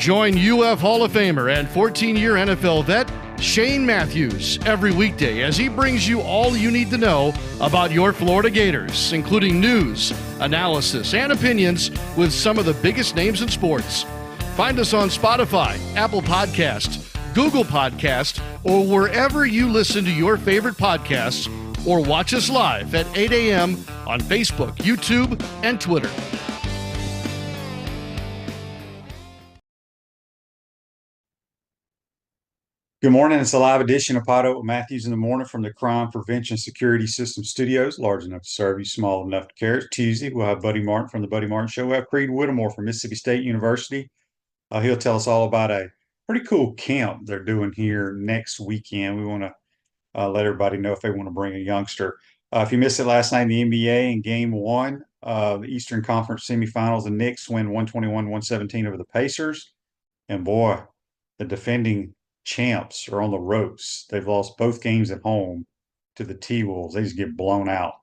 Join UF Hall of Famer and 14-year NFL vet Shane Matthews every weekday as he brings you all you need to know about your Florida Gators, including news, analysis, and opinions with some of the biggest names in sports. Find us on Spotify, Apple Podcast, Google Podcast, or wherever you listen to your favorite podcasts, or watch us live at 8 a.m. on Facebook, YouTube, and Twitter. Good morning. It's a live edition of PodUp with Matthews in the morning from the Crime Prevention Security System Studios, large enough to serve you, small enough to care. It's Tuesday. We'll have Buddy Martin from the Buddy Martin Show. We'll have Creed Whitmore from Mississippi State University. He'll tell us all about a pretty cool camp they're doing here next weekend. We want to let everybody know if they want to bring a youngster. If you missed it last night in the NBA in Game 1, the Eastern Conference semifinals, the Knicks win 121-117 over the Pacers. And boy, the defending champs are on the ropes. They've lost both games at home to the T-Wolves. They just get blown out.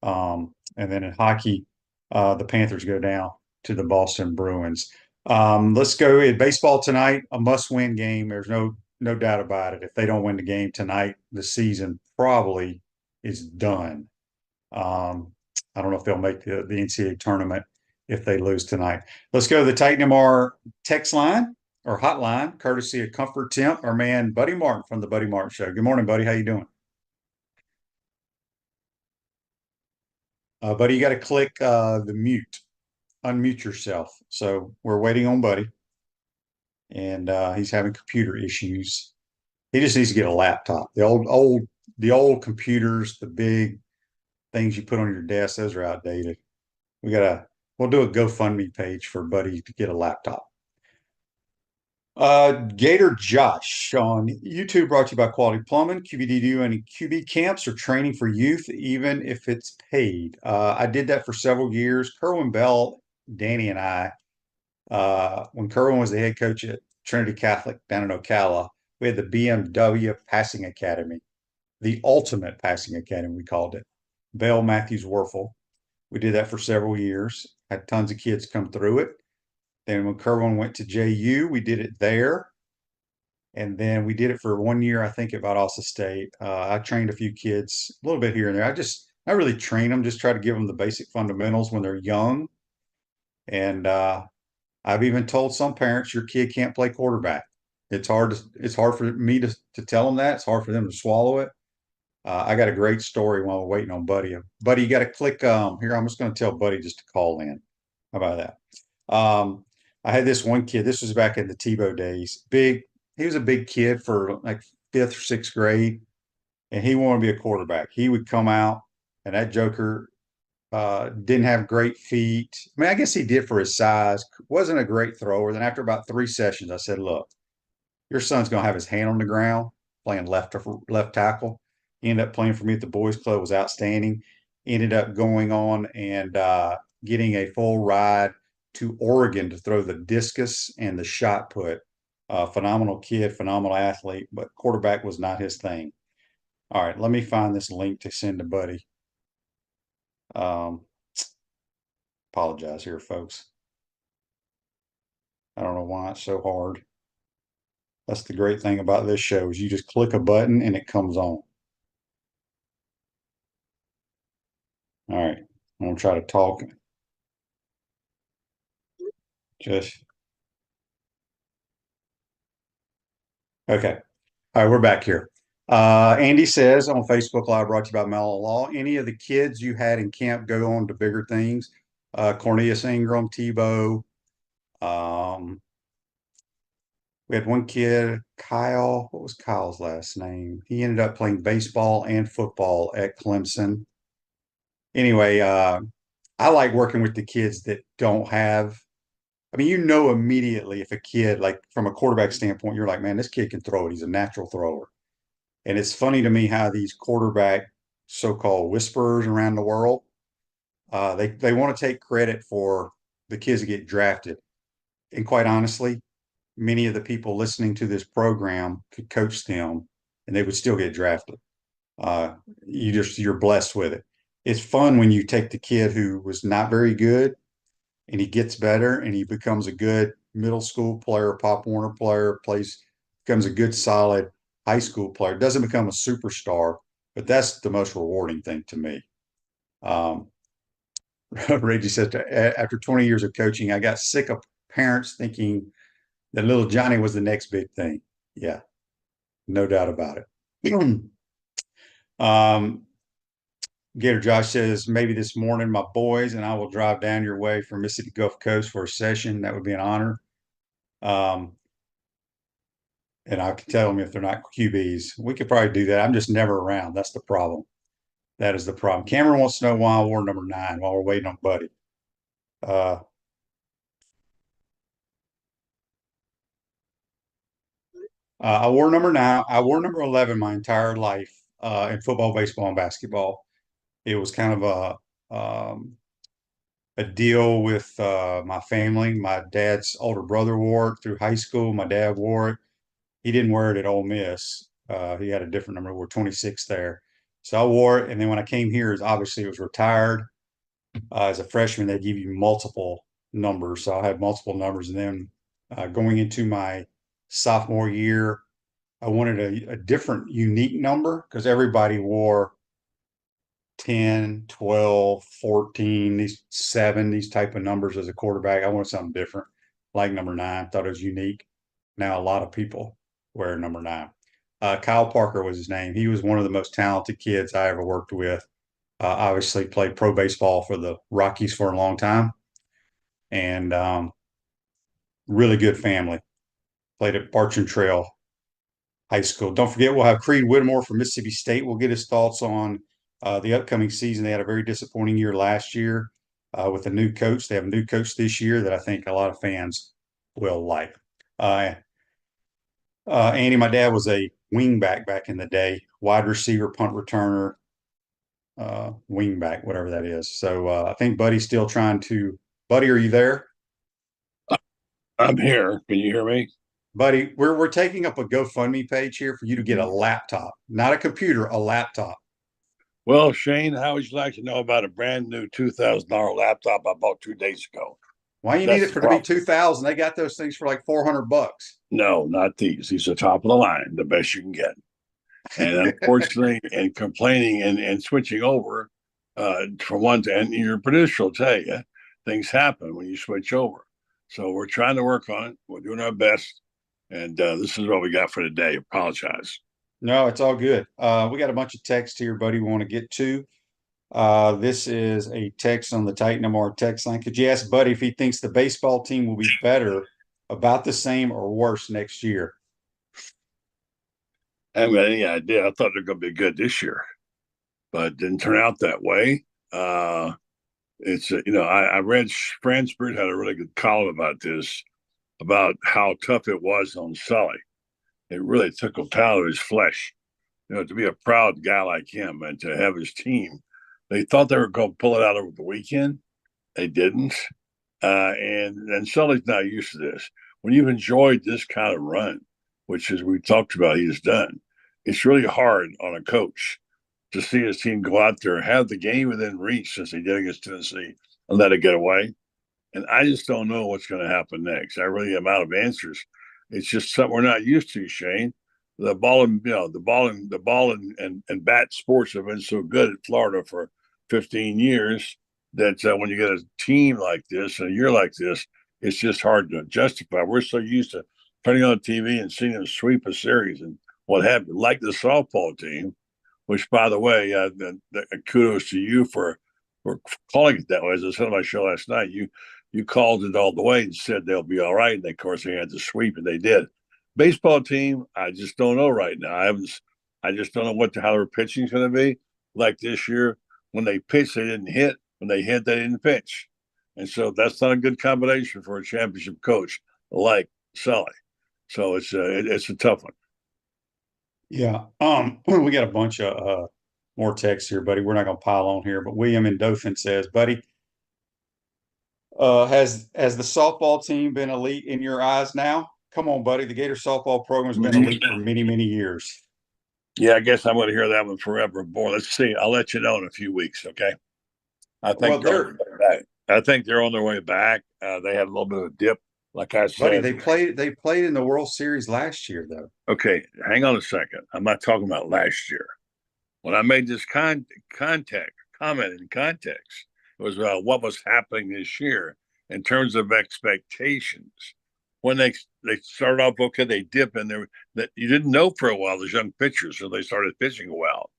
And then in hockey, the Panthers go down to the Boston Bruins. Let's go in baseball tonight, a must-win game. There's no doubt about it. If they don't win the game tonight, the season probably is done. I don't know if they'll make the NCAA tournament if they lose tonight. Let's go to the Titan MR text line or hotline, courtesy of Comfort Temp, our man Buddy Martin from the Buddy Martin Show. Good morning, buddy. How you doing? Buddy, you got to click the mute, unmute yourself. So we're waiting on Buddy, and he's having computer issues. He just needs to get a laptop. The old computers, the big things you put on your desk, those are outdated. We'll do a GoFundMe page for Buddy to get a laptop. Gator Josh on YouTube, brought to you by Quality Plumbing. QBD do any QB camps or training for youth, even if it's paid. I did that for several years. Kerwin Bell, Danny, and I, when Kerwin was the head coach at Trinity Catholic down in Ocala, we had the BMW Passing Academy, the ultimate passing academy, we called it. Bell, Matthews, Werfel. We did that for several years. Had tons of kids come through it. Then when Kerwin went to JU, we did it there. And then we did it for 1 year, I think, at Valdosta State. I trained a few kids a little bit here and there. I really train them, just try to give them the basic fundamentals when they're young. And I've even told some parents, your kid can't play quarterback. It's hard for me to tell them that. It's hard for them to swallow it. I got a great story while we're waiting on Buddy. Buddy, you got to click here. I'm just going to tell Buddy just to call in. How about that? I had this one kid. This was back in the Tebow days. He was a big kid for like 5th or 6th grade, and he wanted to be a quarterback. He would come out, and that joker didn't have great feet. I mean, I guess he did for his size. Wasn't a great thrower. Then after about 3 sessions, I said, "Look, your son's going to have his hand on the ground playing left tackle." He ended up playing for me at the boys' club. Was outstanding. Ended up going on and getting a full ride to Oregon to throw the discus and the shot put. Phenomenal kid, phenomenal athlete, but quarterback was not his thing. All right, let me find this link to send to Buddy. Apologize here, folks. I don't know why it's so hard. That's the great thing about this show is you just click a button and it comes on. All right, I'm going to try to talk. Okay. All right, we're back here. Andy says on Facebook Live, brought to you by Mellon Law, any of the kids you had in camp go on to bigger things? Cornelius Ingram, Tebow. We had one kid, Kyle. What was Kyle's last name? He ended up playing baseball and football at Clemson. Anyway, I like working with the kids that don't have. I mean, you know immediately if a kid, like from a quarterback standpoint, you're like, man, this kid can throw it. He's a natural thrower. And it's funny to me how these quarterback so-called whisperers around the world, they want to take credit for the kids that get drafted. And quite honestly, many of the people listening to this program could coach them and they would still get drafted. You're blessed with it. It's fun when you take the kid who was not very good and he gets better and he becomes a good middle school player, Pop Warner player, becomes a good, solid high school player. Doesn't become a superstar, but that's the most rewarding thing to me. Reggie says, after 20 years of coaching, I got sick of parents thinking that little Johnny was the next big thing. Yeah, no doubt about it. Gator Josh says, maybe this morning my boys and I will drive down your way from Mississippi Gulf Coast for a session. That would be an honor. And I can tell them if they're not QBs. We could probably do that. I'm just never around. That's the problem. That is the problem. Cameron wants to know why I wore number 9 while we're waiting on Buddy. I wore number 9. I wore number 11 my entire life in football, baseball, and basketball. It was kind of a deal with my family. My dad's older brother wore it through high school. My dad wore it. He didn't wear it at Ole Miss. He had a different number. We're 26 there. So I wore it. And then when I came here, obviously it was retired. As a freshman, they give you multiple numbers. So I had multiple numbers. And then going into my sophomore year, I wanted a different, unique number because everybody wore 10, 12, 14, these 7, these type of numbers as a quarterback. I wanted something different, like number 9. Thought it was unique. Now a lot of people wear number 9. Kyle Parker was his name. He was one of the most talented kids I ever worked with. Obviously played pro baseball for the Rockies for a long time, and really good family. Played at Bartram Trail High School. Don't forget, we'll have Creed Whitmore from Mississippi State. We'll get his thoughts on the upcoming season. They had a very disappointing year last year with a new coach. They have a new coach this year that I think a lot of fans will like. Andy, my dad was a wingback back in the day, wide receiver, punt returner, wingback, whatever that is. So I think Buddy's still trying to. Buddy, are you there? I'm here. Can you hear me? Buddy, we're taking up a GoFundMe page here for you to get a laptop, not a computer, a laptop. Well, Shane, how would you like to know about a brand new $2,000 laptop I bought 2 days ago? Why you need it for to be 2,000? They got those things for like $400. No, not these. These are top of the line, the best you can get. And unfortunately, and complaining and switching over from one to, and your producer will tell you, things happen when you switch over. So we're trying to work on it. We're doing our best. And this is what we got for today. Apologize. No, it's all good. We got a bunch of text here, buddy, we want to get to. This is a text on the Titan MR text line. Could you ask Buddy if he thinks the baseball team will be better, about the same, or worse next year? I haven't got any idea. I thought they're going to be good this year, but it didn't turn out that way. It's I read Fransburg had a really good column about this, about how tough it was on Sully. It really tickled Tyler's flesh, to be a proud guy like him and to have his team. They thought they were going to pull it out over the weekend. They didn't. And Sully's not used to this. When you've enjoyed this kind of run, which as we talked about, he's done, it's really hard on a coach to see his team go out there, have the game within reach since they did against Tennessee and let it get away. And I just don't know what's going to happen next. I really am out of answers. It's just something we're not used to, Shane. The ball and bat sports have been so good at Florida for 15 years that when you get a team like this and a year like this, it's just hard to justify. We're so used to turning on TV and seeing them sweep a series and what happened, like the softball team, which, by the way, kudos to you for calling it that way. As I said on my show last night, you called it all the way and said they'll be all right. And of course, they had to sweep, and they did. Baseball team, I just don't know right now. I just don't know how their pitching is going to be. Like this year, when they pitched, they didn't hit. When they hit, they didn't pitch. And so that's not a good combination for a championship coach like Sully. So it's a tough one. Yeah. We got a bunch of more texts here, buddy. We're not going to pile on here, but William in Dothan says, buddy, has the softball team been elite in your eyes now? Come on, buddy. The Gator softball program has been elite for many, many years. Yeah, I guess I'm going to hear that one forever. Boy, let's see. I'll let you know in a few weeks, okay? I think they're on their way back. They had a little bit of a dip Like I Buddy, said, they played in the World Series last year, though. okay, hang on a second. I'm not talking about last year. When I made this comment in context, it was about what was happening this year in terms of expectations. When they started off okay, they dip in there that you didn't know for a while, those young pitchers, so they started pitching well.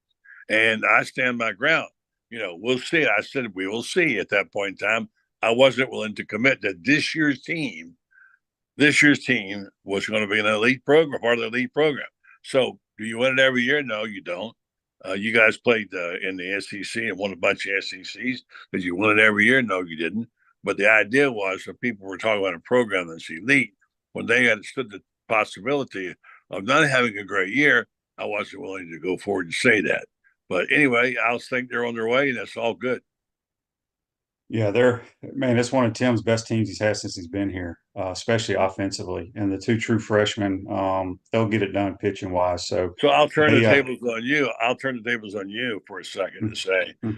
And I stand my ground. We'll see. I said we will see at that point in time. I wasn't willing to commit that this year's team was going to be an elite program, part of the elite program. So, do you win it every year? No, you don't. You guys played in the SEC and won a bunch of SECs. Did you win it every year? No, you didn't. But the idea was that people were talking about a program that's elite. When they understood the possibility of not having a great year, I wasn't willing to go forward and say that. But anyway, I think they're on their way, and that's all good. Yeah, that's one of Tim's best teams he's had since he's been here, especially offensively. And the two true freshmen, they'll get it done pitching wise. So So I'll turn the they, tables on you. I'll turn the tables on you for a second to say, mm,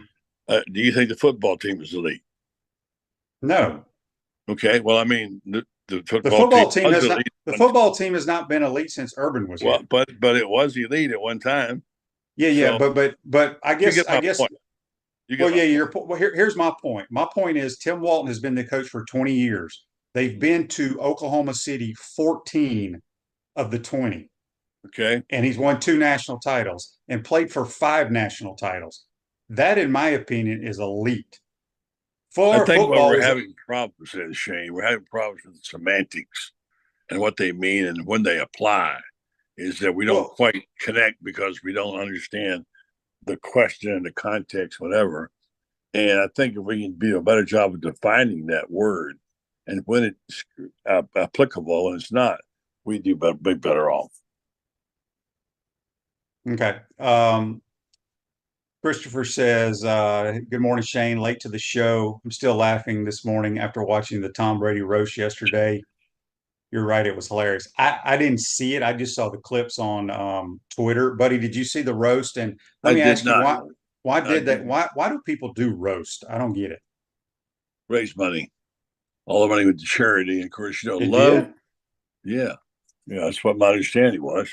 do you think the football team is elite? no, Okay. Well, I mean, the the football team football team was has not. elite. The football team has not been elite since Urban was here. Well, but it was elite at one time. Yeah, yeah, So but I you guess get I my guess point. You well, get my yeah, point. here's my point. My point is Tim Walton has been the coach for 20 years. They've been to Oklahoma City 14 of the 20, Okay. and he's won 2 national titles and played for 5 national titles. That, in my opinion, is elite. I Florida think what football we're is having problems with, Shane, we're having problems with semantics and what they mean and when they apply is that we don't well, quite connect because we don't understand the question and the context, whatever. And I think if we can do a better job of defining that word and when it's applicable and it's not, we do be better off. okay. Christopher says, good morning, Shane. Late to the show. I'm still laughing this morning after watching the Tom Brady roast yesterday. You're right, it was hilarious. I didn't see it. I just saw the clips on Twitter. Buddy, did you see the roast? And let I me did ask you, not. why I did that? didn't Why do people do roast? I don't get it. raise money. All the money with the charity. And of course, It love. did? Yeah. Yeah. That's what my understanding was.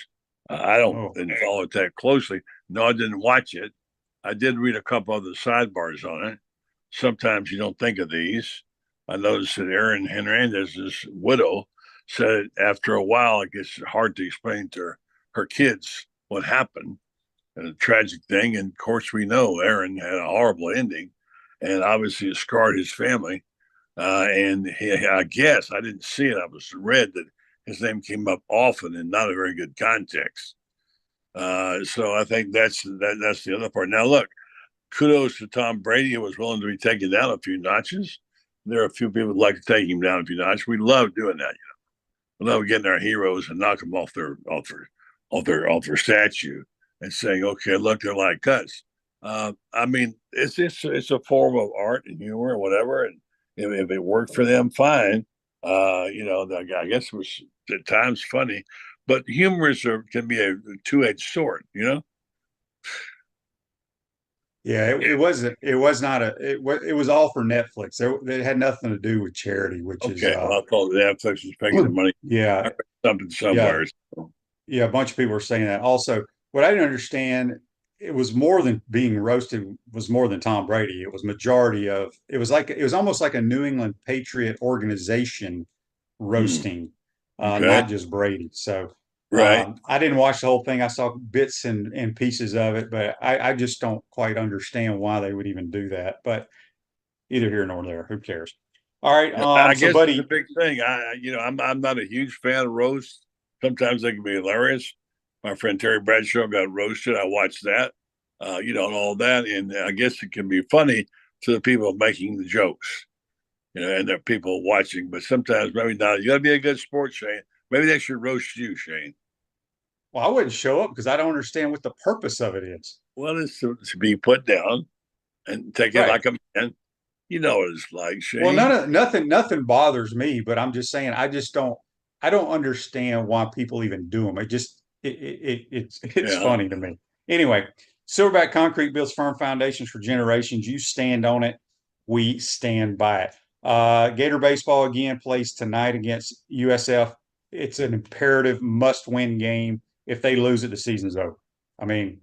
I don't Oh, didn't follow it that closely. No, I didn't watch it. I did read a couple of the sidebars on it. Sometimes you don't think of these. I noticed that Aaron Hernandez's widow said after a while it gets hard to explain to her kids what happened and a tragic thing. And of course, we know Aaron had a horrible ending, and obviously it scarred his family. I guess I didn't see it. I was read that his name came up often in not a very good context. So I think that's the other part. Now, look, kudos to Tom Brady, who was willing to be taken down a few notches. There are a few people who'd like to take him down a few notches. We love doing that. We love getting our heroes and knock them off their statue and saying, "Okay, look, they're like us." I mean, it's a form of art and humor and whatever, and if it worked for them, fine. I guess it was at times funny, but humor can be a two-edged sword. yeah, it wasn't. It was not a. It was all for Netflix. It had nothing to do with charity, which is, Okay, well, I'll call it Netflix is paying the money. I yeah, read something yeah, somewhere. So. yeah. A bunch of people were saying that. Also, what I didn't understand, it was more than being roasted. Was more than Tom Brady. It was majority of. It was almost like a New England Patriot organization Hmm, roasting, okay, not just Brady. So right. I didn't watch the whole thing. I saw bits and pieces of it, but I just don't quite understand why they would even do that. But either here nor there, who cares? All right. I So guess it's a buddy, big thing. I'm not a huge fan of roasts. Sometimes they can be hilarious. My friend Terry Bradshaw got roasted. I watched that, and all that, and I guess it can be funny to the people making the jokes, and there are people watching. But sometimes maybe not. You got to be a good sport, Shane. Maybe they should roast you, Shane. well, I wouldn't show up because I don't understand what the purpose of it is. Well, it's to be put down and take it Right. like a man. You know what it's like, Well, Shane. nothing bothers me, but I'm just saying I don't understand why people even do them. It's Yeah. funny to me. Anyway, Silverback Concrete builds firm foundations for generations. You stand on it, we stand by it. Gator baseball again plays tonight against USF. It's an imperative must-win game. If they lose it, the season's over. I mean,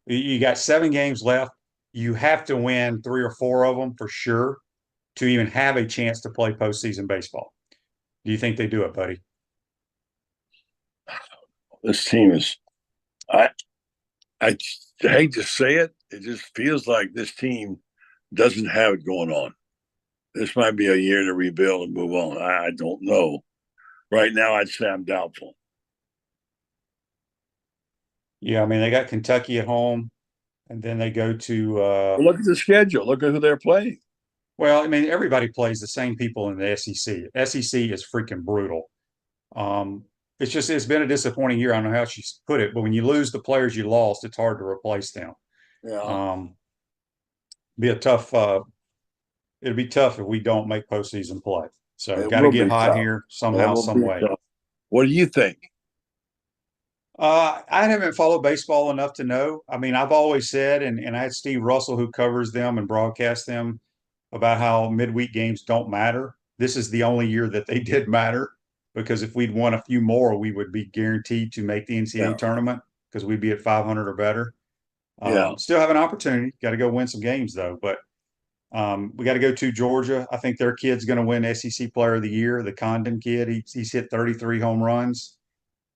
you got 7 games left. You have to win 3 or 4 of them for sure to even have a chance to play postseason baseball. Do you think they do it, buddy? This team is. I hate to say it. It just feels like this team doesn't have it going on. This might be a year to rebuild and move on. I don't know. Right now, I'd say I'm doubtful. Yeah, I mean they got Kentucky at home, and then they go to. Well, look at the schedule. Look at who they're playing. Well, I mean everybody plays the same people in the SEC. SEC is freaking brutal. It's been a disappointing year. I don't know how she put it, but when you lose the players you lost, it's hard to replace them. Yeah. Be a tough. It'll be tough if we don't make postseason play. So got to will get be hot tough. here somehow, some way. tough. What do you think? I haven't followed baseball enough to know. I mean, I've always said, and I had Steve Russell who covers them and broadcasts them about how midweek games don't matter. This is the only year that they did matter because if we'd won a few more, we would be guaranteed to make the NCAA Yeah. tournament because we'd be at 500 or better. Yeah. Still have an opportunity. Got to go win some games though. But we got to go to Georgia. I think their kid's going to win SEC Player of the Year. The Condon kid, he's hit 33 home runs.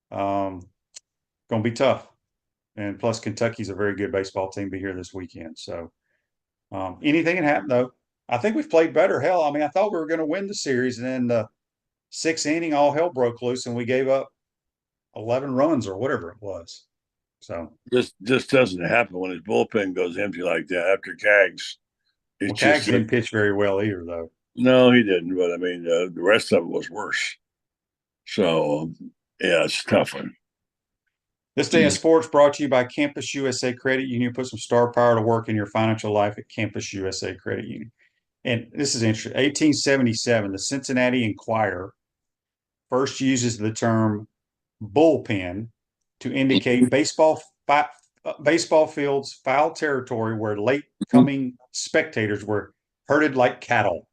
Going to be tough. And plus, Kentucky's a very good baseball team. Be here this weekend. So anything can happen though. I think we've played better. Hell, I mean, I thought we were going to win the series, and then the 6th inning, all hell broke loose, and we gave up 11 runs or whatever it was. So This just doesn't happen when his bullpen goes empty like that after Cags. Well, Cags didn't pitch very well either, though. No, he didn't. But I mean, the rest of it was worse. So, yeah, it's a tough one. This day in sports brought to you by Campus USA Credit Union. Put some star power to work in your financial life at Campus USA Credit Union. And this is interesting. 1877, the Cincinnati Enquirer first uses the term bullpen to indicate baseball fields foul territory where late coming spectators were herded like cattle.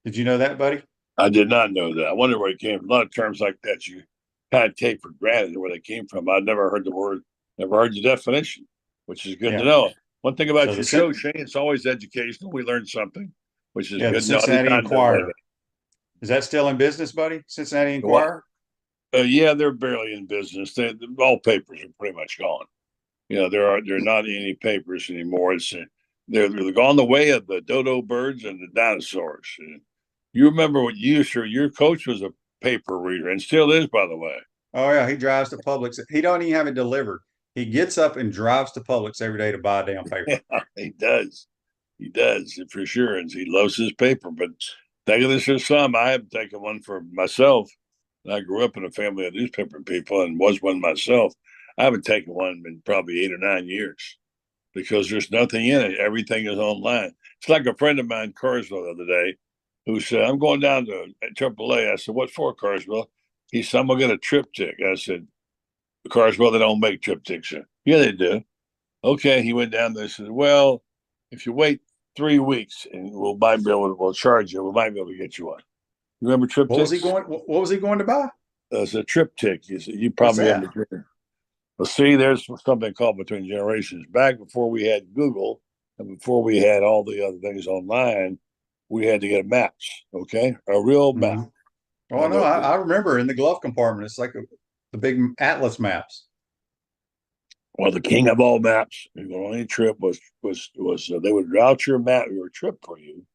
Did you know that, buddy? I did not know that. I wonder where it came from. A lot of terms like that you kind of take for granted where they came from. I've never heard the word, never heard the definition, which is good to know. One thing about your show, Shane, it's always educational. We learned something, which is good. The Cincinnati Enquirer. Is that still in business, buddy? Cincinnati Enquirer? Yeah, they're barely in business. All papers are pretty much gone. You know, there are not any papers anymore. It's they're gone the way of the dodo birds and the dinosaurs. You remember what your coach was a paper reader and still is, by the way. Oh yeah, he drives to Publix. He don't even have it delivered. He gets up and drives to Publix every day to buy a damn paper. Yeah, he does for sure, and he loves his paper. But taking this for some, I have taken one for myself. I grew up in a family of newspaper people and was one myself. I haven't taken one in probably 8 or 9 years because there's nothing in it. Everything is online. It's like a friend of mine, Carswell, the other day, who said, I'm going down to AAA. I said, what for, Carswell? He said, I'm going to get a triptych. I said, Carswell, they don't make triptychs. Yeah, they do. Okay. He went down there and said, well, if you wait 3 weeks and we'll charge you, we might be able to get you one. You remember triptychs? What was he going to buy? It's a triptych. You probably haven't heard. Well, see, there's something called Between Generations. Back before we had Google and before we had all the other things online, we had to get maps, okay? A real map. Mm-hmm. Oh, no, I remember in the glove compartment. It's like the big atlas maps. Well, the king of all maps, your only trip was they would route your map, your trip for you.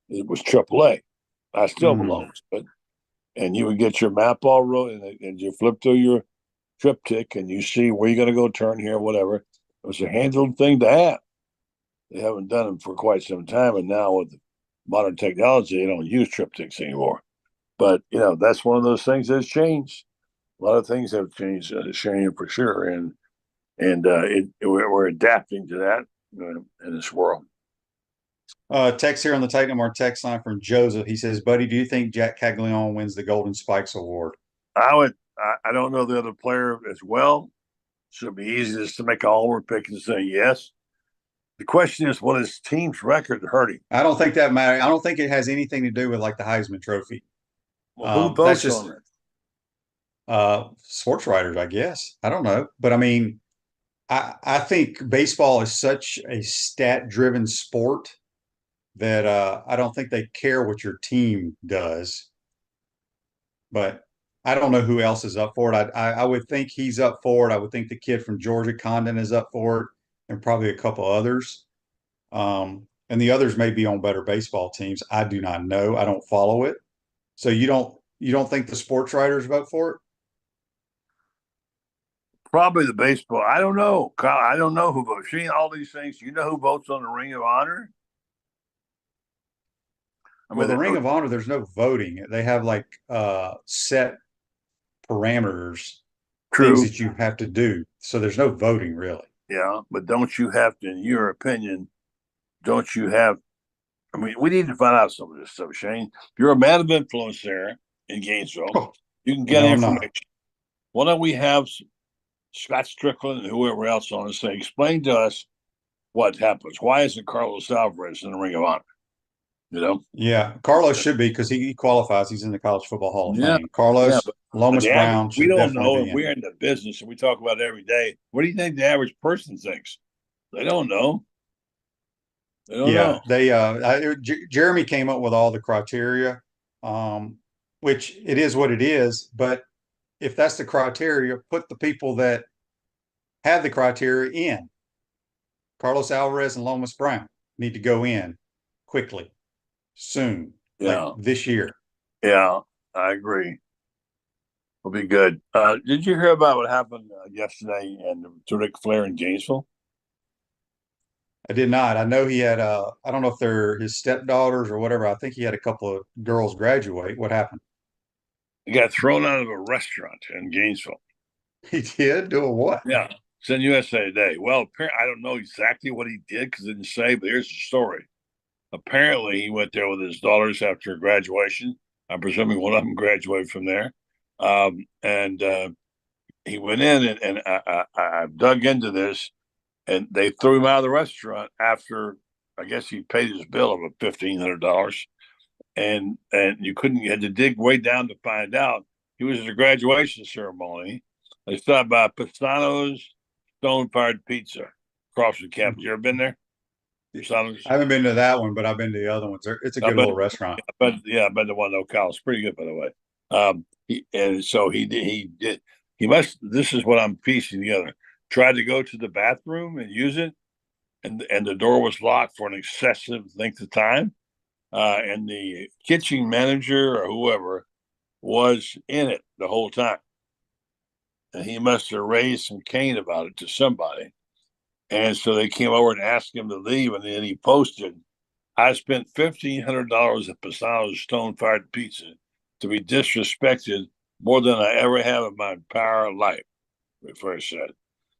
It was AAA. I still belongs, and you would get your map all wrote, and you flip through your triptych, and you see where you're going to go turn here, whatever. It was a handled thing to have. They haven't done them for quite some time, and now with modern technology, they don't use triptychs anymore. But that's one of those things that's changed. A lot of things have changed, Shane, for sure, and we're adapting to that in this world. Text here on the Titanmore text line from Joseph. He says, buddy, do you think Jack Caglione wins the Golden Spikes Award? I don't know the other player as well. Should be easy just to make an all-over pick and say yes. The question is, will his team's record hurt him? I don't think that matters. I don't think it has anything to do with like the Heisman Trophy. Well, who That's votes just on it? sports writers, I guess. I don't know, but I mean, I think baseball is such a stat-driven sport that I don't think they care what your team does. But I don't know who else is up for it. I would think he's up for it. I would think the kid from Georgia, Condon, is up for it, and probably a couple others. And the others may be on better baseball teams. I do not know. I don't follow it. So you don't think the sports writers vote for it? Probably the baseball. I don't know, Kyle. I don't know who votes. Seeing all these things, you know who votes on the Ring of Honor? I Well, mean, the Ring of Honor, there's no voting. They have like set parameters, things true. that you have to do. So there's no voting really. Yeah, but don't you have to, in your opinion, don't you have? I mean, we need to find out some of this stuff, Shane. You're a man of influence there in Gainesville. Oh, You can get no, I'm not. information. Why don't we have Scott Strickland and whoever else on and say, explain to us what happens? Why isn't Carlos Alvarez in the Ring of Honor? You know? Yeah, Carlos should be because he qualifies. He's in the College Football Hall of Yeah, Fame. yeah. Carlos But Lomas the average, Brown we should don't definitely know, be if in. we're in the business and we talk about it every day. What do you think the average person thinks? They don't know. They don't Yeah, know. Jeremy came up with all the criteria, um, which it is what it is. But if that's the criteria, put the people that have the criteria in. Carlos Alvarez and Lomas Brown need to go in quickly, soon, like Yeah, this year. yeah, I agree. Will be good. Did you hear about what happened yesterday and to Ric Flair in Gainesville? I did not. I know he had I don't know if they're his stepdaughters or whatever. I think he had a couple of girls graduate. What happened? He got thrown out of a restaurant in Gainesville. He did do a what? Yeah, it's in USA Today. Well, I don't know exactly what he did because it didn't say, but here's the story. Apparently, he went there with his daughters after graduation. I'm presuming one of them graduated from there. And he went in, and I dug into this, and they threw him out of the restaurant after, I guess he paid his bill of $1,500, and you had to dig way down to find out he was at a graduation ceremony. They stopped by Pisano's Stone Fired Pizza across the campus. You ever been there? Pisano's. I haven't been to that one, but I've been to the other ones. It's a I good bet, little restaurant. I've been to one in Ocala. It's pretty good, by the way. And so he did. He must. This is what I'm piecing together. Tried to go to the bathroom and use it, and the door was locked for an excessive length of time. And the kitchen manager or whoever was in it the whole time, and he must have raised some cane about it to somebody. And so they came over and asked him to leave, and then he posted, I spent $1,500 at Pisano's Stone Fired Pizza to be disrespected more than I ever have in my entire life, he first said.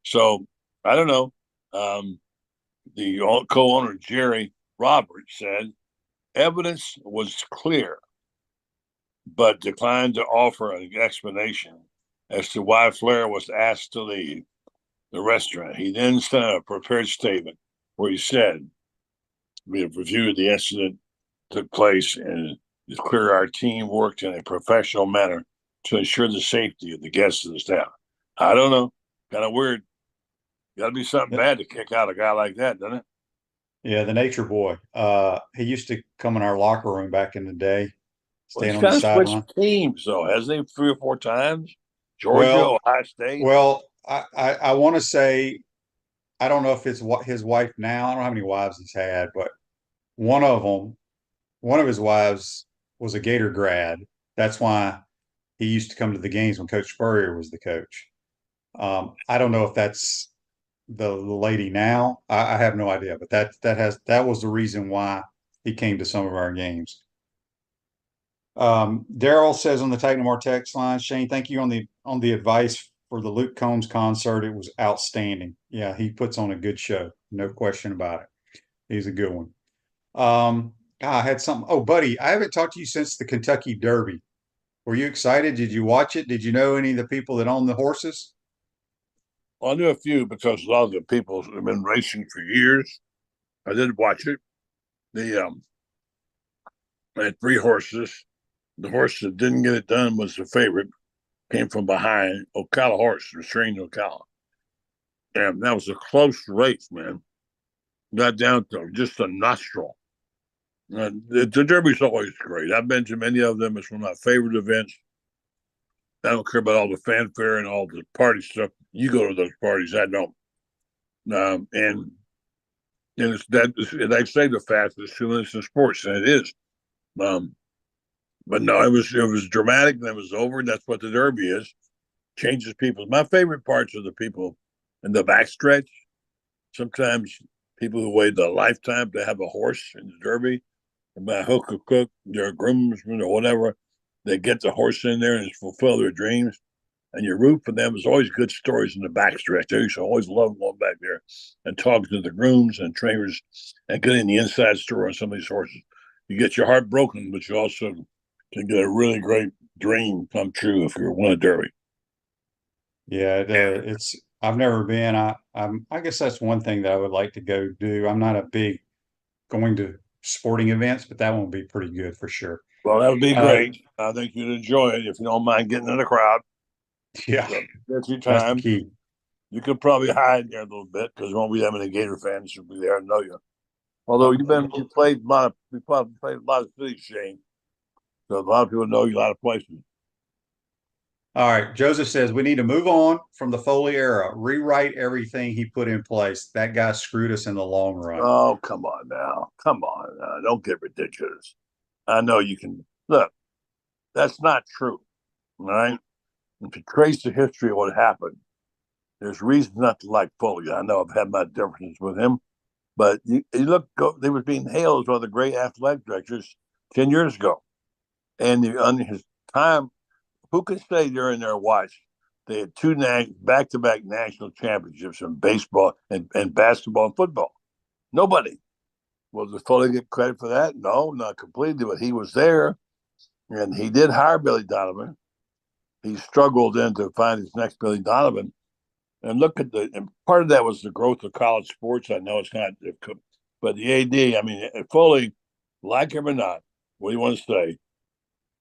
So I don't know. The co-owner, Jerry Roberts, said evidence was clear, but declined to offer an explanation as to why Flair was asked to leave the restaurant. He then sent a prepared statement where he said, we have reviewed the incident took place, and it's clear our team worked in a professional manner to ensure the safety of the guests and the staff. I don't know. Kind of weird. Got to be something bad to kick out a guy like that, doesn't it? Yeah, the Nature Boy. He used to come in our locker room back in the day, Well, stand he's on the kind of switched sideline. teams, though, hasn't he? 3 or 4 times. Georgia, Well, Ohio State. well, I want to say I don't know if it's what his wife now. I don't know how many wives he's had, but one of them, one of his wives was a Gator grad. That's why he used to come to the games when Coach Spurrier was the coach. I don't know if that's the lady now. I have no idea, but that was the reason why he came to some of our games. Daryl says on the Titan More text line, Shane, thank you on the advice for the Luke Combs concert. It was outstanding. Yeah, he puts on a good show, no question about it. He's a good one. I had something. Oh, buddy, I haven't talked to you since the Kentucky Derby. Were you excited? Did you watch it? Did you know any of the people that own the horses? Well, I knew a few because a lot of the people have been racing for years. I did watch it. I had 3 horses. The horse that didn't get it done was the favorite. Came from behind. Ocala horse, restrained Ocala. And that was a close race, man. Got down to just a nostril. The Derby's always great. I've been to many of them. It's one of my favorite events. I don't care about all the fanfare and all the party stuff. You go to those parties, I don't. And it's that they say the fastest 2 minutes in sports, and it is. But no, it was dramatic, and it was over. And that's what the Derby is. Changes people. My favorite parts are the people in the backstretch. Sometimes people who wait a lifetime to have a horse in the Derby, and by hook or crook, their groomsmen or whatever, they get the horse in there and fulfill their dreams. And you root for them. There's always good stories in the backstretch. I used to always love going back there and talking to the grooms and trainers and getting the inside story on some of these horses. You get your heart broken, but you also can get a really great dream come true if you're won a Derby. Yeah, it's. I've never been. I guess that's one thing that I would like to go do. I'm not a big going to sporting events, but that one would be pretty good for sure. Well, that would be great. I think you'd enjoy it if you don't mind getting in the crowd. Yeah, so that's your that's the time. key. You could probably hide there a little bit because there won't be that many Gator fans who'll be there and know you. Although you played a lot of cities, Shane. So a lot of people know you a lot of places. All right. Joseph says we need to move on from the Foley era, rewrite everything he put in place. That guy screwed us in the long run. Oh, come on now. Come on. Don't get ridiculous. I know you can. Look, that's not true. All right. If you trace the history of what happened, there's reason not to like Foley. I know I've had my differences with him, but you look, they was being hailed as one of the great athletic directors 10 years ago. And on his time, who could say during their watch they had 2 back-to-back national championships in baseball and basketball and football? Nobody. Well, does Foley get credit for that? No, not completely, but he was there, and he did hire Billy Donovan. He struggled then to find his next Billy Donovan. And look at and part of that was the growth of college sports. I know it's not, but the AD, I mean, Foley, like him or not, what do you want to say,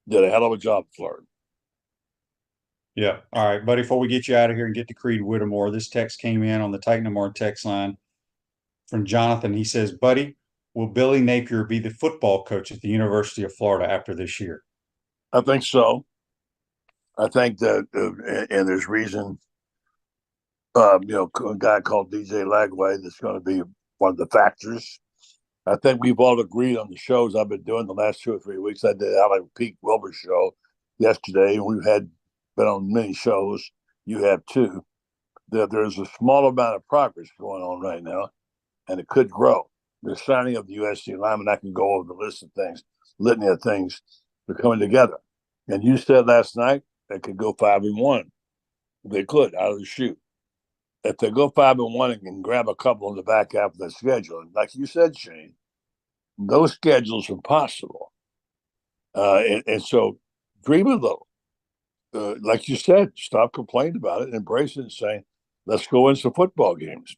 did a hell of a job in Florida. Yeah. All right, buddy, before we get you out of here and get to Creed Whitmore, this text came in on the Titan More text line from Jonathan. He says, buddy, will Billy Napier be the football coach at the University of Florida after this year? I think so. I think that, and there's reason, a guy called DJ Lagway that's going to be one of the factors. I think we've all agreed on the shows I've been doing the last 2 or 3 weeks. I did Alec Pete Wilbur's show yesterday, and we've been on many shows. You have too. That there's a small amount of progress going on right now, and it could grow. The signing of the USC lineman, I can go over the list of things, litany of things that are coming together. And you said last night they could go 5-1. They could out of the chute. If they go 5-1 and can grab a couple in the back half of the schedule, and like you said, Shane, those schedules are possible. And so dream a little. Like you said, stop complaining about it, embrace it, and say, let's go win some football games.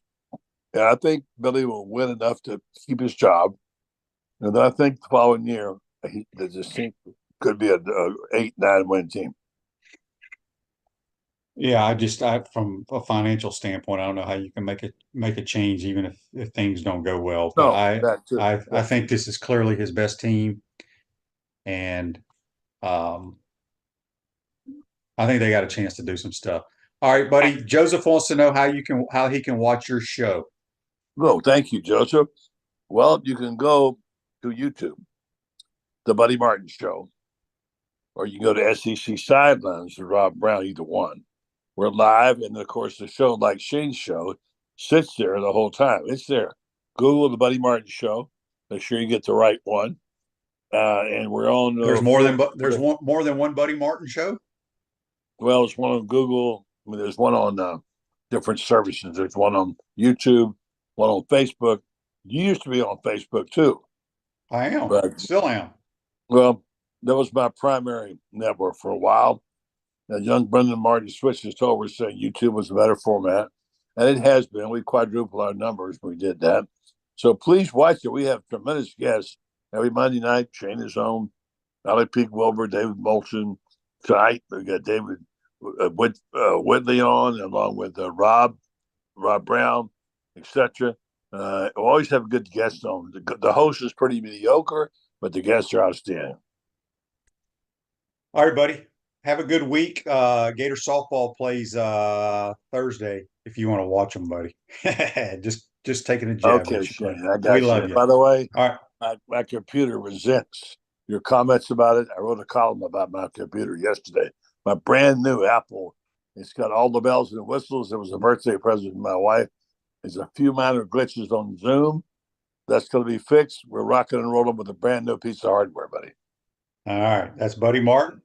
And I think Billy will win enough to keep his job. And then I think the following year, this team could be an 8-9 win team. Yeah, from a financial standpoint, I don't know how you can make a change even if things don't go well. But I think this is clearly his best team, and I think they got a chance to do some stuff. All right, buddy. Joseph wants to know how he can watch your show. Oh, thank you, Joseph. Well, you can go to YouTube, The Buddy Martin Show, or you can go to SEC Sidelines to Rob Brown, either one. We're live, and of course, the show, like Shane's show, sits there the whole time. It's there. Google The Buddy Martin Show. Make sure you get the right one. And we're on. There's more than one Buddy Martin show. Well, it's one on Google. I mean, there's one on different services. There's one on YouTube, one on Facebook. You used to be on Facebook too. I am. But still am. Well, that was my primary network for a while. And young Brendan Martin switched us over, saying YouTube was a better format. And it has been. We quadrupled our numbers when we did that. So please watch it. We have tremendous guests every Monday night. Shane is on. Valley Peak Wilbur, David Molson. Tonight we got David Whitley on, along with Rob Brown, etc. Always have good guests on. The host is pretty mediocre, but the guests are outstanding. All right, buddy. Have a good week. Gator softball plays Thursday. If you want to watch them, buddy. just taking a jab. Okay, Shane, I got We you. love you. By the way, all right. my computer resents your comments about it. I wrote a column about my computer yesterday. My brand new Apple. It's got all the bells and whistles. It was a birthday present from my wife. There's a few minor glitches on Zoom. That's going to be fixed. We're rocking and rolling with a brand new piece of hardware, buddy. All right. That's Buddy Martin,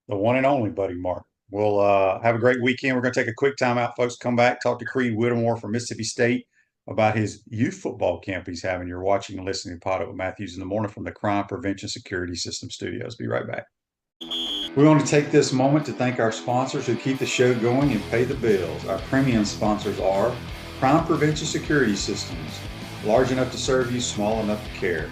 the one and only Buddy Martin. We'll have a great weekend. We're going to take a quick time out, folks. Come back, talk to Creed Whitmore from Mississippi State about his youth football camp he's having. You're watching and listening to PodUp with Matthews in the morning from the Crime Prevention Security System Studios. Be right back. We want to take this moment to thank our sponsors who keep the show going and pay the bills. Our premium sponsors are Crime Prevention Security Systems, large enough to serve you, small enough to care.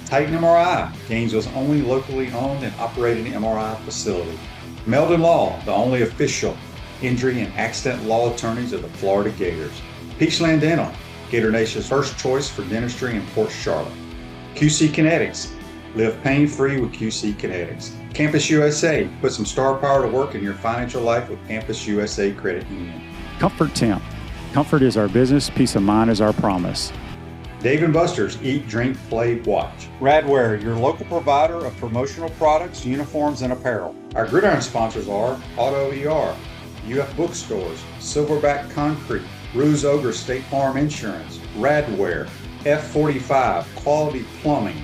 Titan MRI, Gainesville's only locally owned and operated MRI facility. Meldon Law, the only official injury and accident law attorneys of the Florida Gators. Peachland Dental, Gator Nation's first choice for dentistry in Port Charlotte. QC Kinetics, live pain-free with QC Kinetics. Campus USA, put some star power to work in your financial life with Campus USA Credit Union. Comfort Temp, comfort is our business, peace of mind is our promise. Dave & Buster's Eat, Drink, Play, Watch. Radware, your local provider of promotional products, uniforms, and apparel. Our gridiron sponsors are Auto ER, UF Bookstores, Silverback Concrete, Ruse Ogre State Farm Insurance, Radware, F45, Quality Plumbing.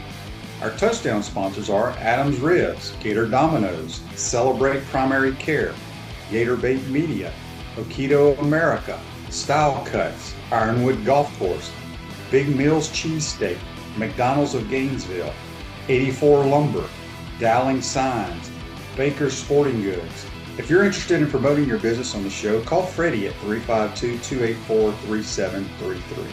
Our touchdown sponsors are Adams Ribs, Gator Dominoes, Celebrate Primary Care, Gator Bait Media, Okido America, Style Cuts, Ironwood Golf Course, Big Mills Cheesesteak, McDonald's of Gainesville, 84 Lumber, Dowling Signs, Baker's Sporting Goods. If you're interested in promoting your business on the show, call Freddie at 352-284-3733.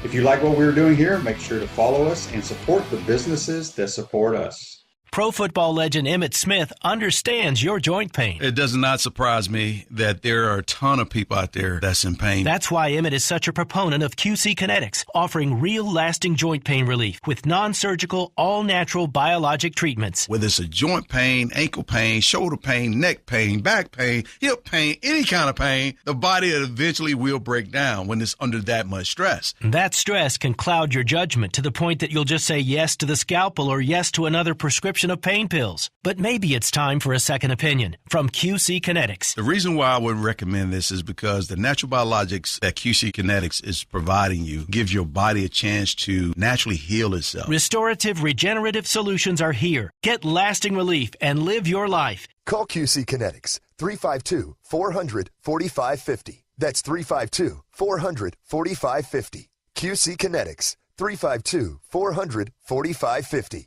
If you like what we're doing here, make sure to follow us and support the businesses that support us. Pro football legend Emmitt Smith understands your joint pain. It does not surprise me that there are a ton of people out there that's in pain. That's why Emmitt is such a proponent of QC Kinetics, offering real lasting joint pain relief with non-surgical, all-natural biologic treatments. Whether it's a joint pain, ankle pain, shoulder pain, neck pain, back pain, hip pain, any kind of pain, the body eventually will break down when it's under that much stress. That stress can cloud your judgment to the point that you'll just say yes to the scalpel or yes to another prescription of pain pills. But maybe it's time for a second opinion from QC Kinetics. The reason why I would recommend this is because the natural biologics that QC Kinetics is providing you gives your body a chance to naturally heal itself. Restorative, regenerative solutions are here. Get lasting relief and live your life. Call QC Kinetics, 352-400-4550. That's 352-400-4550. QC Kinetics, 352-400-4550.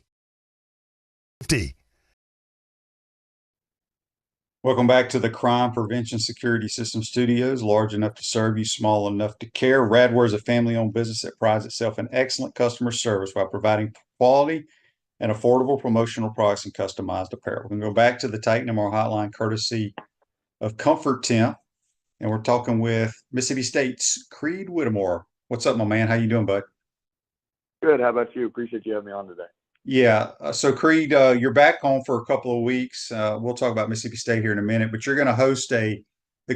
Welcome back to the Crime Prevention Security System Studios, large enough to serve you, small enough to care. Radware is a family-owned business that prides itself in excellent customer service while providing quality and affordable promotional products and customized apparel. We're going to go back to the Titan MR hotline courtesy of Comfort Temp, and we're talking with Mississippi State's Creed Whitmore. What's up, my man? How you doing, bud? Good. How about you? Appreciate you having me on today. Yeah. So Creed, you're back home for a couple of weeks. We'll talk about Mississippi State here in a minute, but you're going to host the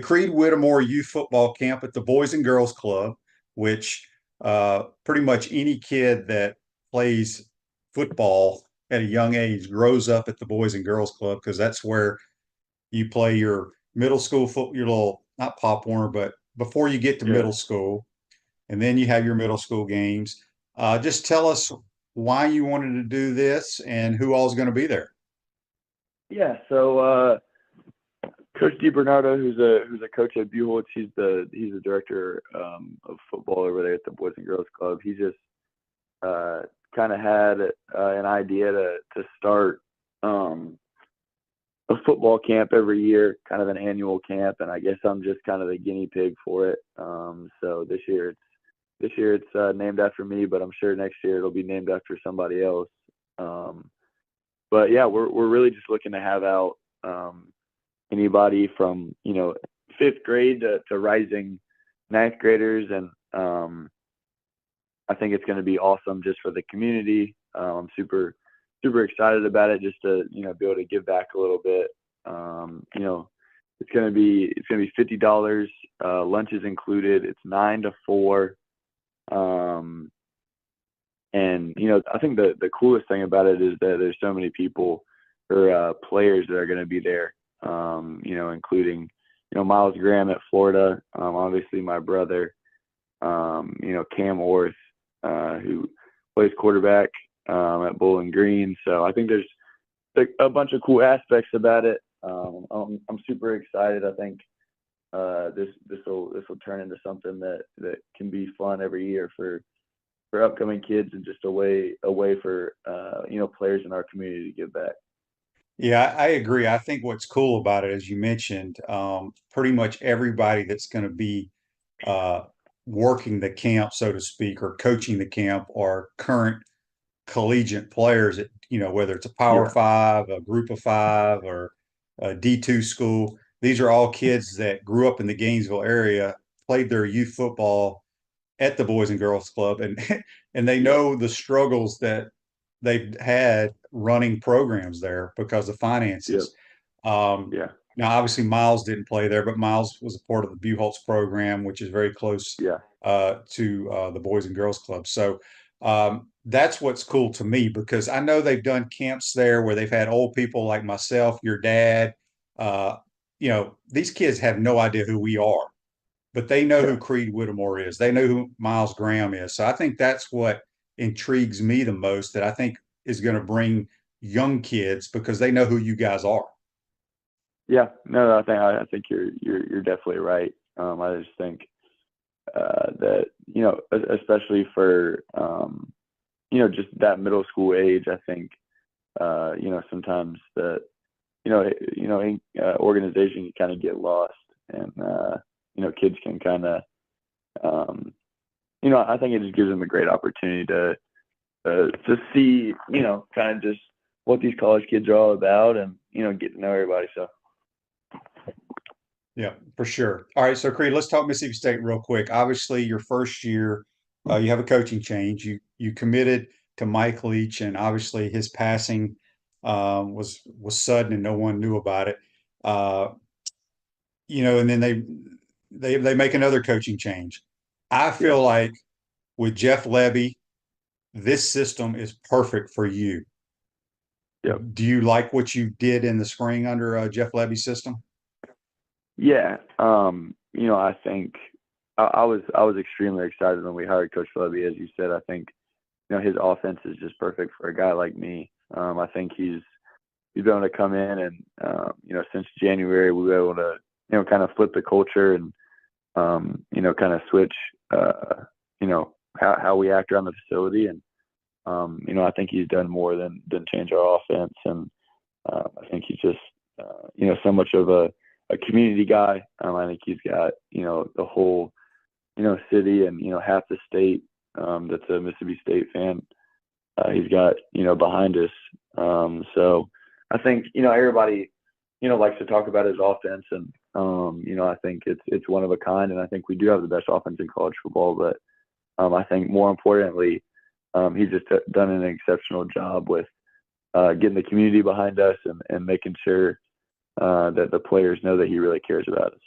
Creed Whitmore Youth Football Camp at the Boys and Girls Club, which pretty much any kid that plays football at a young age grows up at the Boys and Girls Club, because that's where you play your middle school football, your little, not Pop Warner, but before you get to middle school, and then you have your middle school games. Just tell us why you wanted to do this and who all is going to be there. Yeah, so Coach DiBernardo, who's a coach at Buchholz, he's the director of football over there at the Boys and Girls Club. He just kind of had an idea to start a football camp every year, kind of an annual camp, and I guess I'm just kind of the guinea pig for it. So this year This year it's named after me, but I'm sure next year it'll be named after somebody else. But yeah, we're really just looking to have out anybody from, you know, 5th grade to rising 9th graders. And I think it's going to be awesome just for the community. I'm super excited about it, just to, you know, be able to give back a little bit. You know, it's going to be $50. Lunch is included. It's 9 to 4. And, you know, I think the coolest thing about it is that there's so many people or players that are going to be there, you know, including, you know, Miles Graham at Florida, obviously my brother, you know, Cam Orth, who plays quarterback at Bowling Green. So I think there's a bunch of cool aspects about it. I'm super excited. I think this will turn into something that can be fun every year for upcoming kids, and just a way for you know, players in our community to give back. Yeah, I agree. I think what's cool about it, as you mentioned, pretty much everybody that's going to be working the camp, so to speak, or coaching the camp, are current collegiate players at, you know, whether it's a Power Five, a Group of Five, or a D2 school. These are all kids that grew up in the Gainesville area, played their youth football at the Boys and Girls Club, and and they know the struggles that they've had running programs there because of finances. Yeah. Now, obviously, Miles didn't play there, but Miles was a part of the Buchholz program, which is very close Yeah. to the Boys and Girls Club. So that's what's cool to me, because I know they've done camps there where they've had old people like myself, your dad. You know, these kids have no idea who we are, but they know who Creed Whitmore is. They know who Miles Graham is. So I think that's what intrigues me the most, that I think is going to bring young kids, because they know who you guys are. Yeah, no, I think you're definitely right. I just think that, you know, especially for you know, just that middle school age, I think you know, sometimes that organization can kind of get lost, and you know, kids can kind of you know, I think it just gives them a great opportunity to see, you know, kind of just what these college kids are all about, and, you know, get to know everybody. So. Yeah, for sure. All right, so Creed, let's talk Mississippi State real quick. Obviously, your first year, you have a coaching change. You committed to Mike Leach, and obviously his passing was sudden and no one knew about it. You know, and then they make another coaching change. I feel like with Jeff Lebby, this system is perfect for you. Yep. Do you like what you did in the spring under Jeff Lebby's system? Yeah, you know, I think I was extremely excited when we hired Coach Lebby. As you said, I think, you know, his offense is just perfect for a guy like me. I think he's been able to come in, and you know, since January we were able to, you know, kind of flip the culture, and you know, kind of switch you know, how we act around the facility. And you know, I think he's done more than change our offense, and I think he's just you know, so much of a community guy. I think he's got, you know, the whole, you know, city, and, you know, half the state that's a Mississippi State fan. He's got, you know, behind us. So I think, you know, everybody, you know, likes to talk about his offense, and you know, I think it's one of a kind, and I think we do have the best offense in college football. But I think more importantly, he's just done an exceptional job with getting the community behind us, and making sure that the players know that he really cares about us.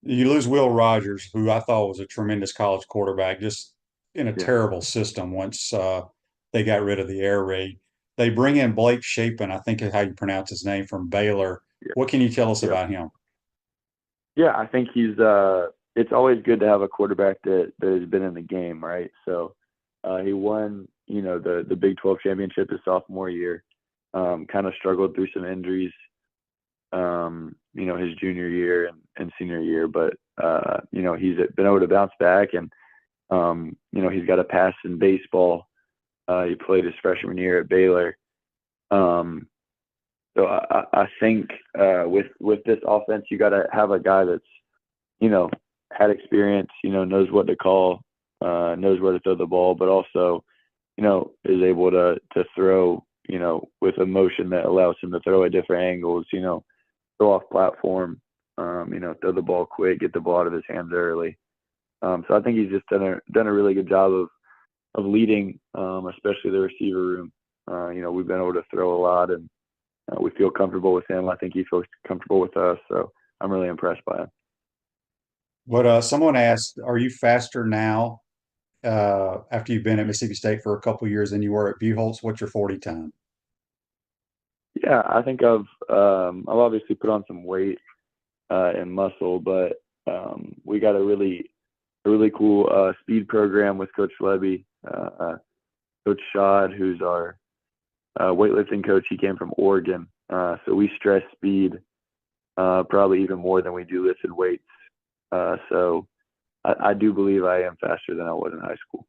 You lose Will Rogers, who I thought was a tremendous college quarterback, just in a terrible system once they got rid of the air raid. They bring in Blake Shapen, I think is how you pronounce his name, from Baylor. Yeah. What can you tell us about him? Yeah, I think he's it's always good to have a quarterback that has been in the game, right? So he won, you know, the Big 12 championship his sophomore year, kind of struggled through some injuries, you know, his junior year and senior year, but you know, he's been able to bounce back, and you know, he's got a pass in baseball. He played his freshman year at Baylor. So I think with this offense, you got to have a guy that's, you know, had experience, you know, knows what to call knows where to throw the ball, but also, is able to throw, with a motion that allows him to throw at different angles, throw off platform, throw the ball quick, get the ball out of his hands early. So I think he's just done a really good job of leading, especially the receiver room. We've been able to throw a lot, and we feel comfortable with him. I think he feels comfortable with us, so I'm really impressed by him. What someone asked, are you faster now after you've been at Mississippi State for a couple of years than you were at Buchholz? What's your 40 time? Yeah, I think I've obviously put on some weight and muscle, but we got a really cool speed program with Coach Levy, Coach Schad, who's our weightlifting coach. He came from Oregon, so we stress speed probably even more than we do lifted weights. So I do believe I am faster than I was in high school.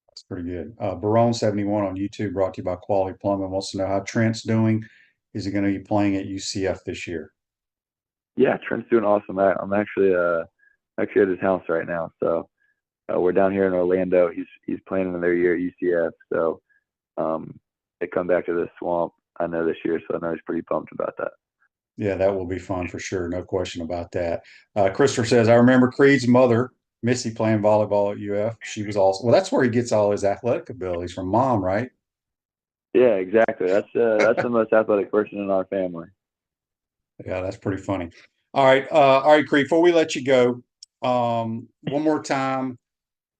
That's pretty good. Barone71 on YouTube, brought to you by Quality Plumbing, wants to know how Trent's doing. Is he going to be playing at UCF this year? Yeah, Trent's doing awesome. I'm actually at his house right now. So we're down here in Orlando. He's playing in their year at UCF. So they come back to the Swamp, I know, this year. So I know he's pretty pumped about that. Yeah, that will be fun for sure. No question about that. Christopher says, I remember Creed's mother, Missy, playing volleyball at UF. She was also, well, that's where he gets all his athletic abilities from, mom, right? Yeah, exactly. That's the most athletic person in our family. Yeah, that's pretty funny. All right, Creed, before we let you go, one more time,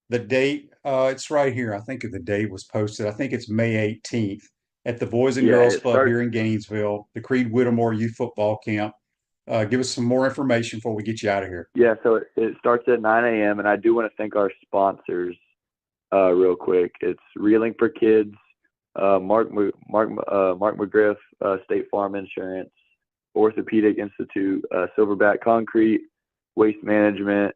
the date, it's right here. I think the date was posted. I think it's May 18th at the Boys and Girls Club here in Gainesville, the Creed Whitmore Youth Football Camp. Give us some more information before we get you out of here. Yeah, so it starts at 9 a.m., and I do want to thank our sponsors real quick. It's Reeling for Kids, Mark McGriff, State Farm Insurance, Orthopedic Institute, Silverback Concrete, Waste Management,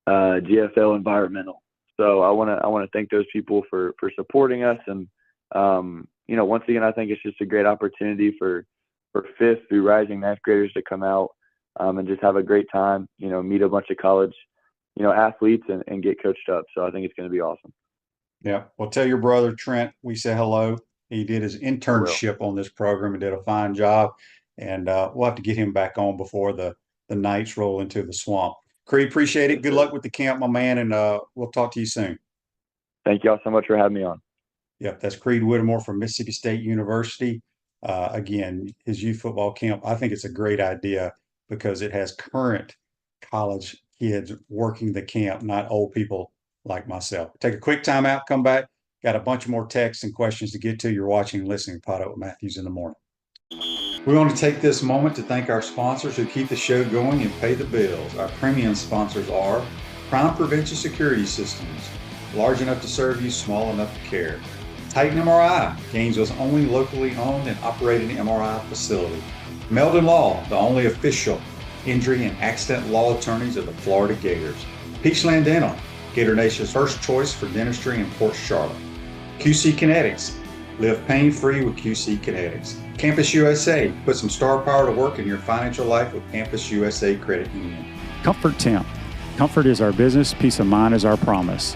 GFL Environmental. So I want to thank those people for supporting us, and once again, I think it's just a great opportunity for fifth through rising ninth graders to come out and just have a great time. Meet a bunch of college athletes and get coached up. So I think it's going to be awesome. Yeah, well, tell your brother Trent we say hello. He did his internship on this program and did a fine job, and we'll have to get him back on before the Knights roll into the Swamp. Creed, appreciate it. Good luck with the camp, my man, and we'll talk to you soon. Thank y'all so much for having me on. Yep, that's Creed Whitmore from Mississippi State University. Again, his youth football camp, I think it's a great idea because it has current college kids working the camp, not old people like myself. Take a quick time out, come back. Got a bunch more texts and questions to get to. You're watching and listening to PodUp with Matthews in the Morning. We want to take this moment to thank our sponsors who keep the show going and pay the bills. Our premium sponsors are Crime Prevention Security Systems, large enough to serve you, small enough to care. Titan MRI, Gainesville's only locally owned and operated MRI facility. Meldon Law, the only official injury and accident law attorneys of the Florida Gators. Peachland Dental, Gator Nation's first choice for dentistry in Port Charlotte. QC Kinetics, live pain-free with QC Kinetics. Campus USA, put some star power to work in your financial life with Campus USA Credit Union. Comfort Temp. Comfort is our business, peace of mind is our promise.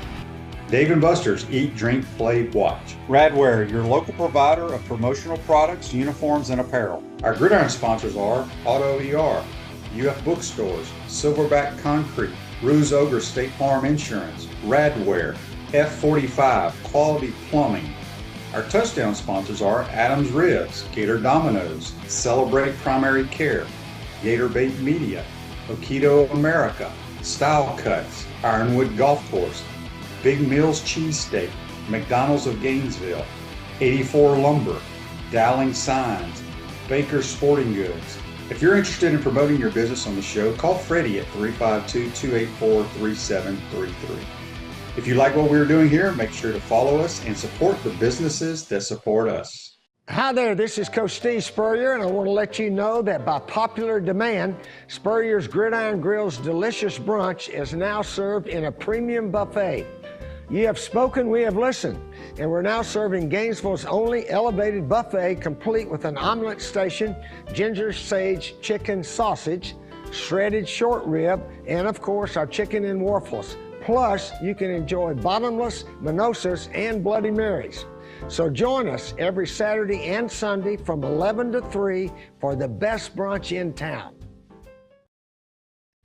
Dave & Buster's Eat, Drink, Play, Watch. Radware, your local provider of promotional products, uniforms, and apparel. Our gridiron sponsors are Auto ER, UF Bookstores, Silverback Concrete, Ruse Ogre State Farm Insurance, Radware, F45, Quality Plumbing. Our touchdown sponsors are Adams Ribs, Gator Dominoes, Celebrate Primary Care, Gator Bait Media, Okido America, Style Cuts, Ironwood Golf Course, Big Mills Cheesesteak, McDonald's of Gainesville, 84 Lumber, Dowling Signs, Baker Sporting Goods. If you're interested in promoting your business on the show, call Freddie at 352-284-3733. If you like what we're doing here, make sure to follow us and support the businesses that support us. Hi there, this is Coach Steve Spurrier, and I want to let you know that by popular demand, Spurrier's Gridiron Grill's delicious brunch is now served in a premium buffet. You have spoken, we have listened, and we're now serving Gainesville's only elevated buffet complete with an omelet station, ginger sage chicken sausage, shredded short rib, and of course our chicken and waffles. Plus, you can enjoy bottomless, mimosas, and Bloody Marys. So join us every Saturday and Sunday from 11 to 3 for the best brunch in town.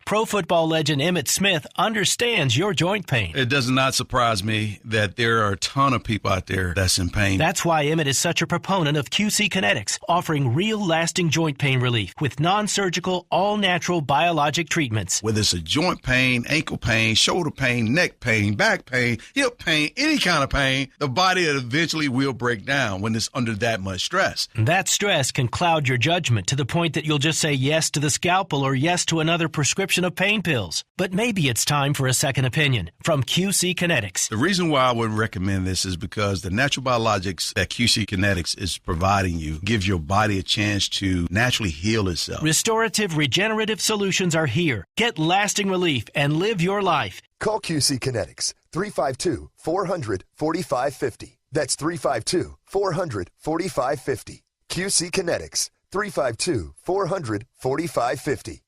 Pro football legend Emmitt Smith understands your joint pain. It does not surprise me that there are a ton of people out there that's in pain. That's why Emmitt is such a proponent of QC Kinetics, offering real lasting joint pain relief with non-surgical, all-natural biologic treatments. Whether it's a joint pain, ankle pain, shoulder pain, neck pain, back pain, hip pain, any kind of pain, the body eventually will break down when it's under that much stress. That stress can cloud your judgment to the point that you'll just say yes to the scalpel or yes to another prescription of pain pills. But maybe it's time for a second opinion from QC Kinetics. The reason why I would recommend this is because the natural biologics that QC Kinetics is providing you gives your body a chance to naturally heal itself. Restorative, regenerative solutions are here. Get lasting relief and live your life. Call QC Kinetics 352-400-4550. That's 352-400-4550. QC Kinetics 352-400-4550.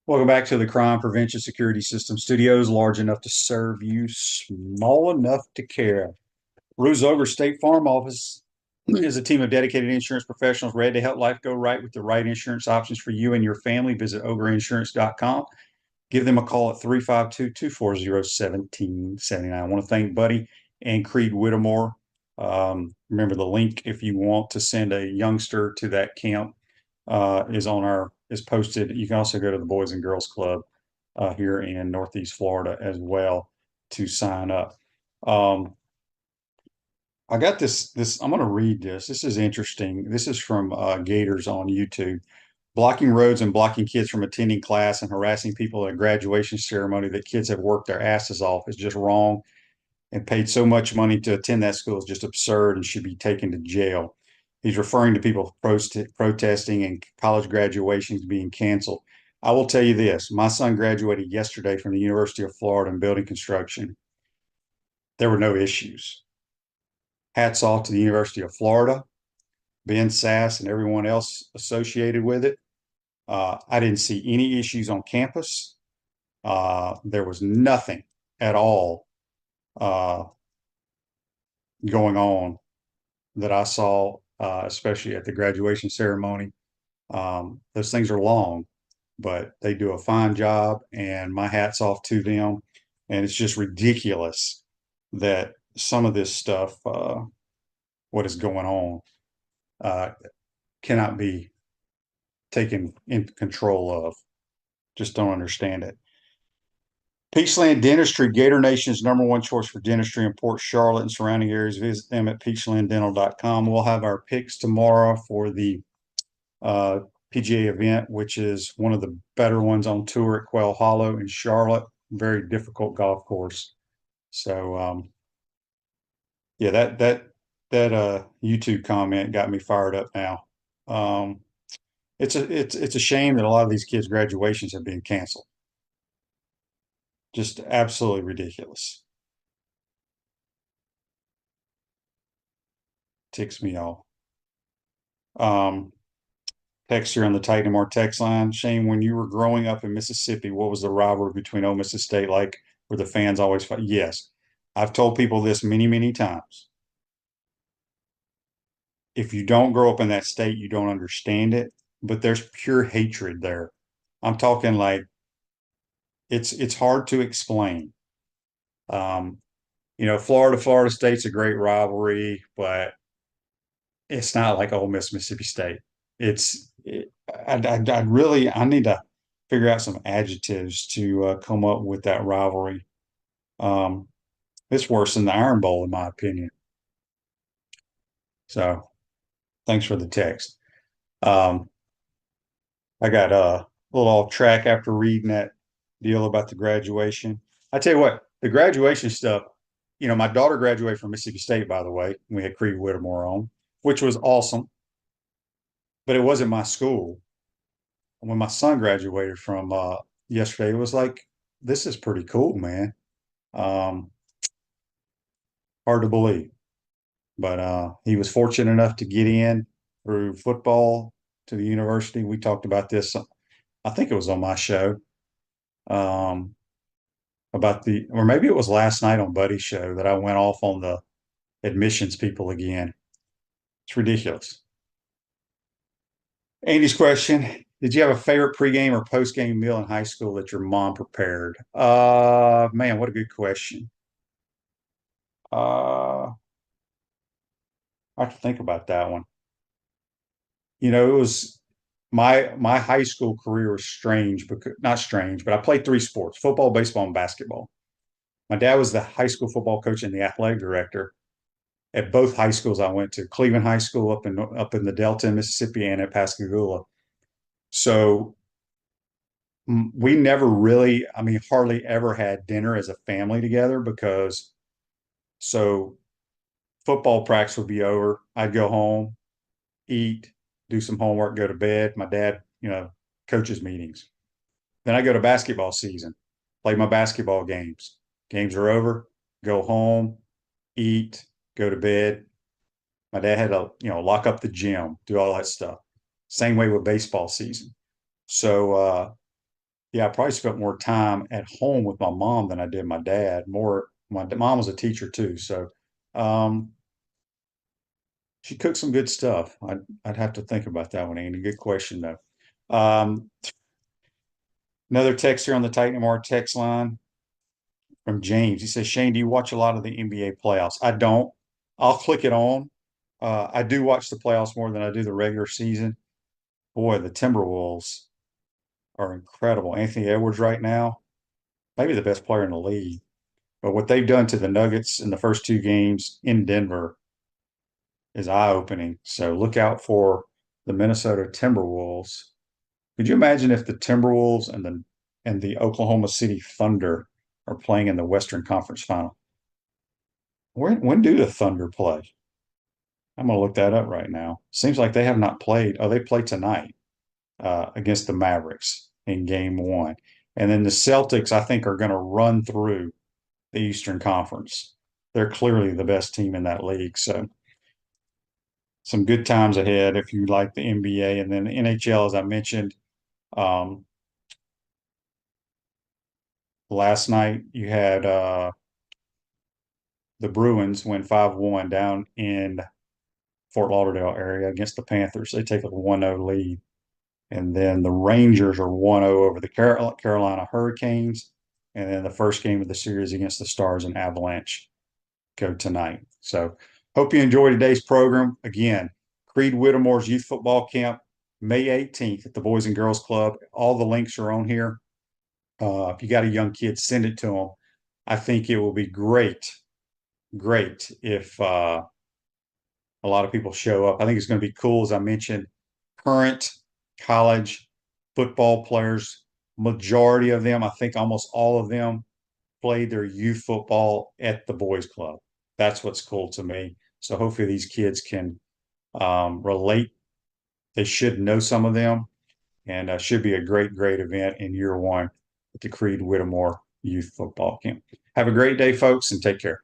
Welcome back to the Crime Prevention Security System Studios, large enough to serve you, small enough to care. Rue's Ogre State Farm Office is a team of dedicated insurance professionals ready to help life go right with the right insurance options for you and your family. Visitogreinsurance.com. Give them a call at 352-240-1779. I want to thank Buddy and Creed Whitmore. Remember the link if you want to send a youngster to that camp is posted. You can also go to the Boys and Girls Club here in Northeast Florida as well to sign up. I got this. I'm going to read this. This is interesting. This is from Gators on YouTube. Blocking roads and blocking kids from attending class and harassing people at a graduation ceremony that kids have worked their asses off is just wrong, and paid so much money to attend that school is just absurd and should be taken to jail. He's referring to people protesting and college graduations being canceled. I will tell you this. My son graduated yesterday from the University of Florida in building construction. There were no issues. Hats off to the University of Florida, Ben Sass, and everyone else associated with it. I didn't see any issues on campus. There was nothing at all going on that I saw, especially at the graduation ceremony. Those things are long, but they do a fine job, and my hat's off to them. And it's just ridiculous that some of this stuff, what is going on, cannot be taken into control of. Just don't understand it. Peachland Dentistry, Gator Nation's #1 choice for dentistry in Port Charlotte and surrounding areas. Visit them at peachlanddental.com. We'll have our picks tomorrow for the PGA event, which is one of the better ones on tour at Quail Hollow in Charlotte. Very difficult golf course. So, yeah, that YouTube comment got me fired up now. It's a shame that a lot of these kids' graduations have been canceled. Just absolutely ridiculous. Ticks me off. Text here on the Titan More text line. Shane, when you were growing up in Mississippi, what was the rivalry between Ole Miss and State like? Were the fans always fight? Yes. I've told people this many, many times. If you don't grow up in that state, you don't understand it, but there's pure hatred there. I'm talking like it's hard to explain. Florida State's a great rivalry, but it's not like Ole Miss, Mississippi State. I need to figure out some adjectives to come up with that rivalry. It's worse than the Iron Bowl, in my opinion. So, thanks for the text. I got a little off track after reading that deal about the graduation. I tell you what, the graduation stuff, my daughter graduated from Mississippi State, by the way. We had Creed Whitmore on, which was awesome, but it wasn't my school. When my son graduated from yesterday, it was like, this is pretty cool, man. Hard to believe, but he was fortunate enough to get in through football to the university. We talked about this. I think it was on my show. About or maybe it was last night on Buddy's show that I went off on the admissions people again. It's ridiculous. Andy's question: did you have a favorite pregame or postgame meal in high school that your mom prepared? Man, what a good question. I have to think about that one. It was my high school career was strange, because not strange, but I played 3 sports: football, baseball, and basketball. My dad was the high school football coach and the athletic director at both high schools I went to: Cleveland High School up in the Delta in Mississippi, and at Pascagoula. So we never really, hardly ever had dinner as a family together, because football practice would be over. I'd go home, eat, do some homework, go to bed. My dad, coaches meetings. Then I go to basketball season, play my basketball games. Games are over, go home, eat, go to bed. My dad had to, lock up the gym, do all that stuff. Same way with baseball season. So, I probably spent more time at home with my mom than I did my dad. My mom was a teacher too. So, she cooked some good stuff. I'd have to think about that one, Andy. Good question, though. Another text here on the Titan MR text line from James. He says, Shane, do you watch a lot of the NBA playoffs? I don't. I'll click it on. I do watch the playoffs more than I do the regular season. Boy, the Timberwolves are incredible. Anthony Edwards right now, maybe the best player in the league. But what they've done to the Nuggets in the first 2 games in Denver is eye-opening. So look out for the Minnesota Timberwolves. Could you imagine if the Timberwolves and the Oklahoma City Thunder are playing in the Western Conference Final? When do the Thunder play? I'm going to look that up right now. Seems like they have not played. Oh, they play tonight against the Mavericks in game 1. And then the Celtics, I think, are going to run through the Eastern Conference. They're clearly the best team in that league. So some good times ahead if you like the NBA. And then the NHL, as I mentioned, last night you had the Bruins win 5-1 down in Fort Lauderdale area against the Panthers. They take a 1-0 lead. And then the Rangers are 1-0 over the Carolina Hurricanes. And then the first game of the series against the Stars and Avalanche go tonight. So hope you enjoyed today's program. Again, Creed Whittmore's Youth Football Camp, May 18th at the Boys and Girls Club. All the links are on here. If you got a young kid, send it to them. I think it will be great if a lot of people show up. I think it's going to be cool. As I mentioned, current college football players, majority of them, I think almost all of them, played their youth football at the boys club. That's what's cool to me. So hopefully these kids can relate. They should know some of them, and should be a great event in year 1 at the Creed Whitmore Youth Football Camp. Have a great day, folks, and take care.